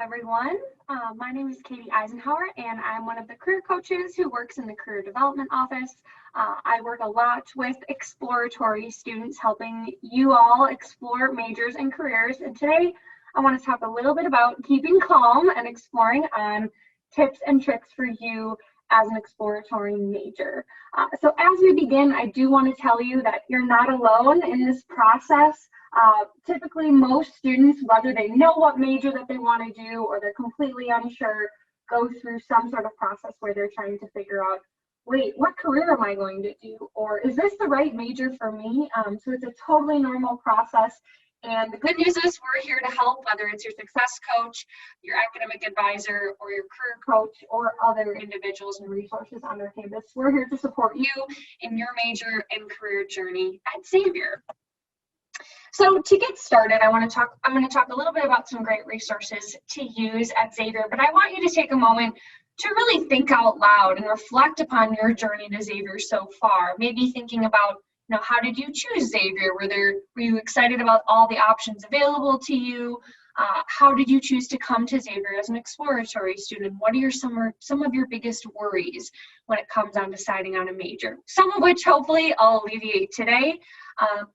everyone. My name is Katie Eisenhower, and I'm one of the career coaches who works in the career development office. I work a lot with exploratory students, helping you all explore majors and careers. And today, I want to talk a little bit about keeping calm and exploring on tips and tricks for you as an exploratory major. So as we begin, I do want to tell you that you're not alone in this process. Typically, most students, whether they know what major that they want to do or they're completely unsure, go through some sort of process where they're trying to figure out, wait, what career am I going to do? Or is this the right major for me? So it's a totally normal process. And the good news is we're here to help, whether it's your success coach, your academic advisor, or your career coach, or other individuals and resources on our campus. We're here to support you in your major and career journey at Xavier. So to get started, I'm going to talk a little bit about some great resources to use at Xavier, but I want you to take a moment to really think out loud and reflect upon your journey to Xavier so far. Maybe thinking about, how did you choose Xavier? Were you excited about all the options available to you? How did you choose to come to Xavier as an exploratory student? What are some of your biggest worries when it comes on deciding on a major? Some of which hopefully I'll alleviate today.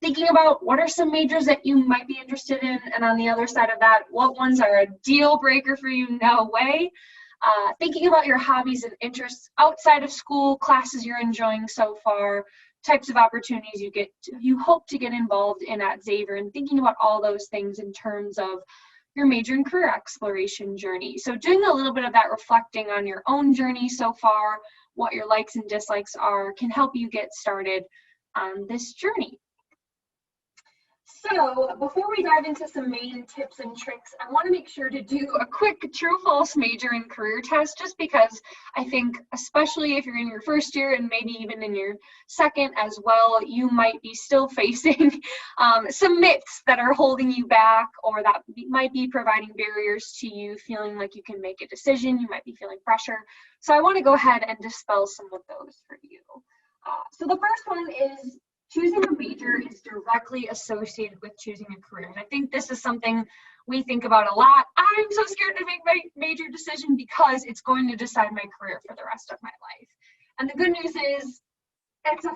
Thinking about what are some majors that you might be interested in, and on the other side of that, what ones are a deal breaker for you? No way. Thinking about your hobbies and interests outside of school, classes you're enjoying so far, types of opportunities you hope to get involved in at Xavier, and thinking about all those things in terms of your major and career exploration journey. So doing a little bit of that reflecting on your own journey so far, what your likes and dislikes are, can help you get started on this journey. So before we dive into some main tips and tricks, I want to make sure to do a quick true-false major and career test, just because I think, especially if you're in your first year and maybe even in your second as well, you might be still facing some myths that are holding you back, or that might be providing barriers to you feeling like you can make a decision. You might be feeling pressure. So I want to go ahead and dispel some of those for you. So the first one is, choosing a major is directly associated with choosing a career. And I think this is something we think about a lot. I'm so scared to make my major decision because it's going to decide my career for the rest of my life. And the good news is it's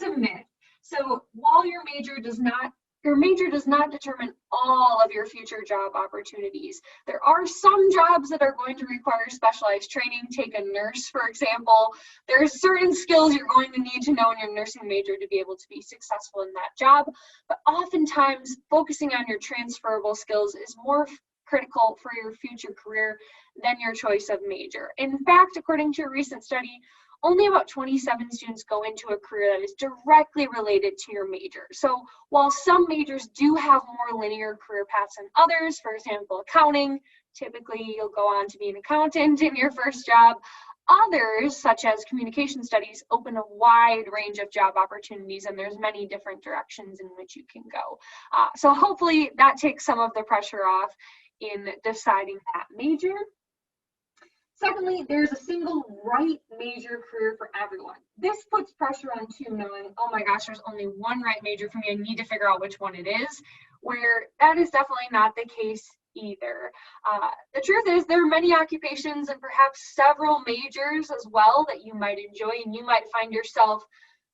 a myth. So while your major does not determine all of your future job opportunities. There are some jobs that are going to require specialized training. Take a nurse, for example. There are certain skills you're going to need to know in your nursing major to be able to be successful in that job. But oftentimes, focusing on your transferable skills is more critical for your future career than your choice of major. In fact, according to a recent study, only about 27 students go into a career that is directly related to your major. So while some majors do have more linear career paths than others, for example, accounting, typically you'll go on to be an accountant in your first job. Others, such as communication studies, open a wide range of job opportunities, and there's many different directions in which you can go. So hopefully that takes some of the pressure off in deciding that major. Secondly, there's a single right major career for everyone. This puts pressure on too, knowing, oh my gosh, there's only one right major for me. I need to figure out which one it is, where that is definitely not the case either. The truth is there are many occupations and perhaps several majors as well that you might enjoy, and you might find yourself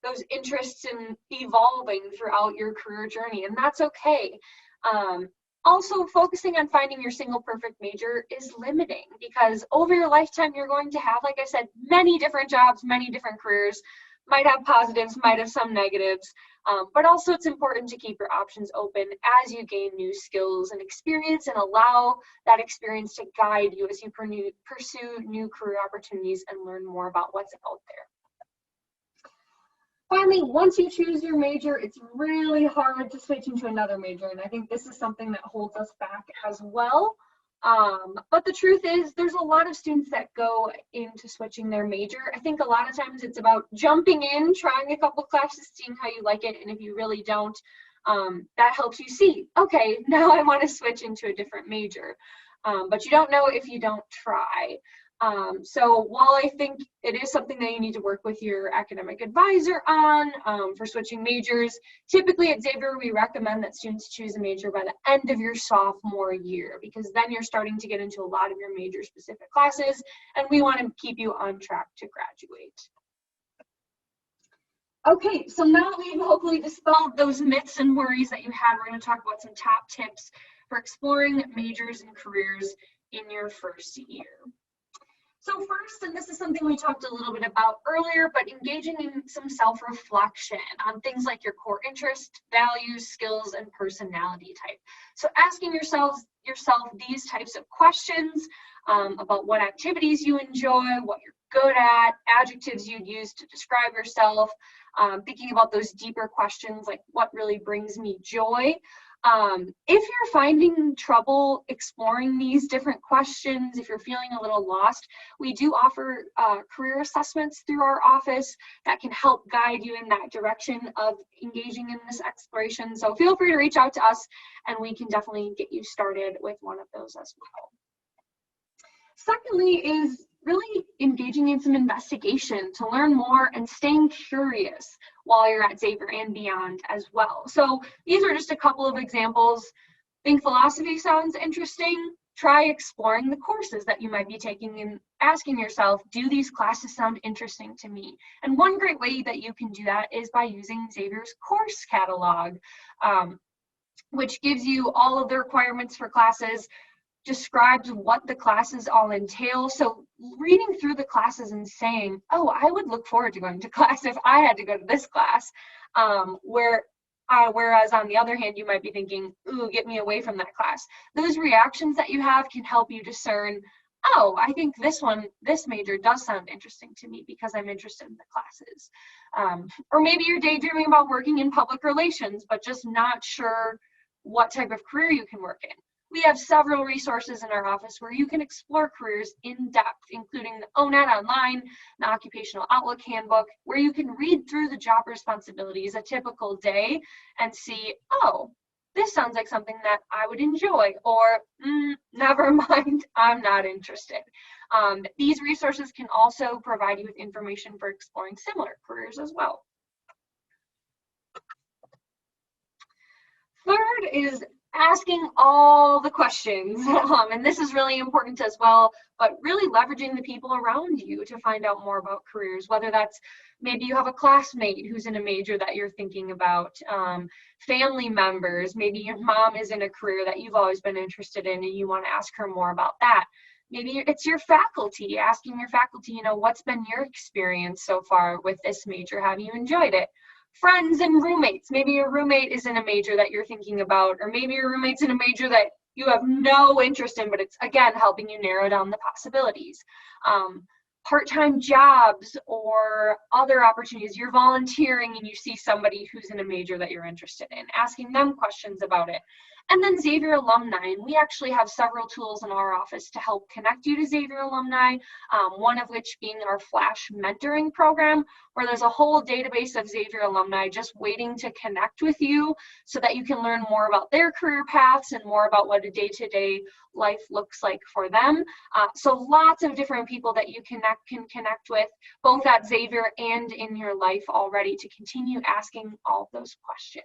those interests in evolving throughout your career journey, and that's okay. Also, focusing on finding your single perfect major is limiting, because over your lifetime, you're going to have, like I said, many different jobs, many different careers, might have positives, might have some negatives, but also it's important to keep your options open as you gain new skills and experience, and allow that experience to guide you as you pursue new career opportunities and learn more about what's out there. Finally, once you choose your major, it's really hard to switch into another major, and I think this is something that holds us back as well. But the truth is, there's a lot of students that go into switching their major. I think a lot of times it's about jumping in, trying a couple classes, seeing how you like it, and if you really don't, that helps you see, okay, now I want to switch into a different major. But you don't know if you don't try. So while I think it is something that you need to work with your academic advisor on for switching majors, typically at Xavier, we recommend that students choose a major by the end of your sophomore year, because then you're starting to get into a lot of your major specific classes, and we want to keep you on track to graduate. Okay, so now that we've hopefully dispelled those myths and worries that you had, we're going to talk about some top tips for exploring majors and careers in your first year. So first, and this is something we talked a little bit about earlier, but engaging in some self-reflection on things like your core interests, values, skills, and personality type. So asking yourself these types of questions about what activities you enjoy, what you're good at, adjectives you'd use to describe yourself, thinking about those deeper questions like what really brings me joy. If you're finding trouble exploring these different questions, if you're feeling a little lost, we do offer career assessments through our office that can help guide you in that direction of engaging in this exploration. So feel free to reach out to us and we can definitely get you started with one of those as well. Secondly is really engaging in some investigation to learn more and staying curious while you're at Xavier and beyond as well. So these are just a couple of examples. Think philosophy sounds interesting? Try exploring the courses that you might be taking and asking yourself, do these classes sound interesting to me? And one great way that you can do that is by using Xavier's course catalog, which gives you all of the requirements for classes, describes what the classes all entail. So reading through the classes and saying, oh, I would look forward to going to class if I had to go to this class. Whereas on the other hand, you might be thinking, ooh, get me away from that class. Those reactions that you have can help you discern, oh, I think this major does sound interesting to me because I'm interested in the classes. Or maybe you're daydreaming about working in public relations, but just not sure what type of career you can work in. We have several resources in our office where you can explore careers in depth, including the ONET Online, the Occupational Outlook Handbook, where you can read through the job responsibilities a typical day and see, oh, this sounds like something that I would enjoy, or never mind, I'm not interested. These resources can also provide you with information for exploring similar careers as well. Third is asking all the questions, and this is really important as well, but really leveraging the people around you to find out more about careers, whether that's maybe you have a classmate who's in a major that you're thinking about, family members, maybe your mom is in a career that you've always been interested in and you want to ask her more about that. Maybe it's your faculty, asking your faculty, you know, what's been your experience so far with this major? Have you enjoyed it? Friends and roommates. Maybe your roommate is in a major that you're thinking about, or maybe your roommate's in a major that you have no interest in, but it's, again, helping you narrow down the possibilities. Part-time jobs or other opportunities. You're volunteering and you see somebody who's in a major that you're interested in, asking them questions about it. And then Xavier alumni, and we actually have several tools in our office to help connect you to Xavier alumni, one of which being our Flash mentoring program, where there's a whole database of Xavier alumni just waiting to connect with you so that you can learn more about their career paths and more about what a day-to-day life looks like for them. So lots of different people that you can connect with, both at Xavier and in your life already, to continue asking all those questions.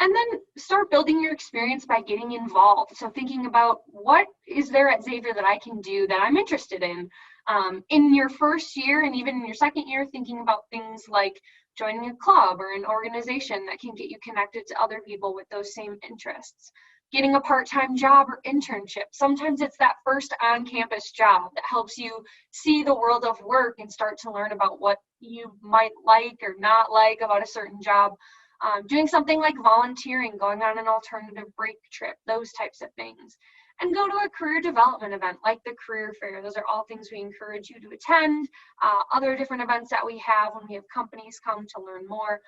And then start building your experience by getting involved. So thinking about what is there at Xavier that I can do that I'm interested in your first year and even in your second year, thinking about things like joining a club or an organization that can get you connected to other people with those same interests. Getting a part-time job or internship. Sometimes it's that first on-campus job that helps you see the world of work and start to learn about what you might like or not like about a certain job. Doing something like volunteering, going on an alternative break trip, those types of things. And go to a career development event like the career fair. Those are all things we encourage you to attend. Other different events that we have when we have companies come to learn more.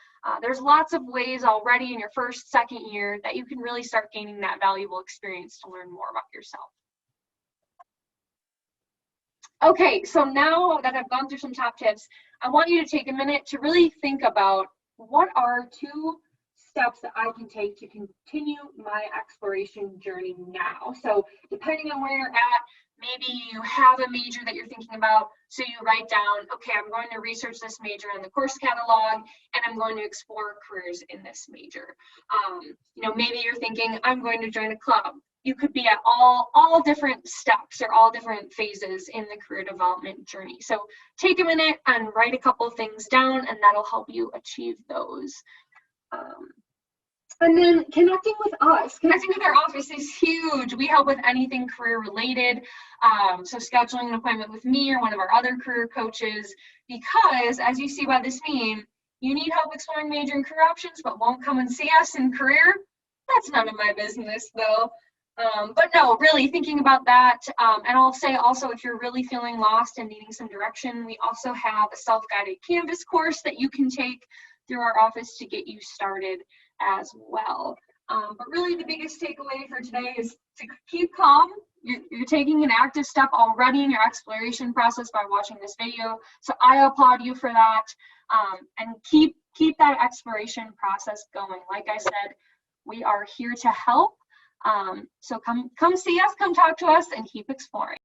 There's lots of ways already in your first, second year that you can really start gaining that valuable experience to learn more about yourself. Okay, so now that I've gone through some top tips, I want you to take a minute to really think about what are 2 steps that I can take to continue my exploration journey now. So depending on where you're at, maybe you have a major that you're thinking about, so you write down, okay, I'm going to research this major in the course catalog, and I'm going to explore careers in this major. You know, maybe you're thinking, I'm going to join a club. You could be at all different steps or all different phases in the career development journey. So take a minute and write a couple of things down, and that'll help you achieve those. And then connecting with us, connecting with our office is huge. We help with anything career related. So scheduling an appointment with me or one of our other career coaches, because as you see by this meme, you need help exploring major and career options, but won't come and see us in career. That's none of my business though. But no, really thinking about that. And I'll say also, if you're really feeling lost and needing some direction, we also have a self-guided Canvas course that you can take through our office to get you started as well. But really the biggest takeaway for today is to keep calm. You're taking an active step already in your exploration process by watching this video. So I applaud you for that. And keep that exploration process going. Like I said, we are here to help. So come see us, come talk to us, and keep exploring.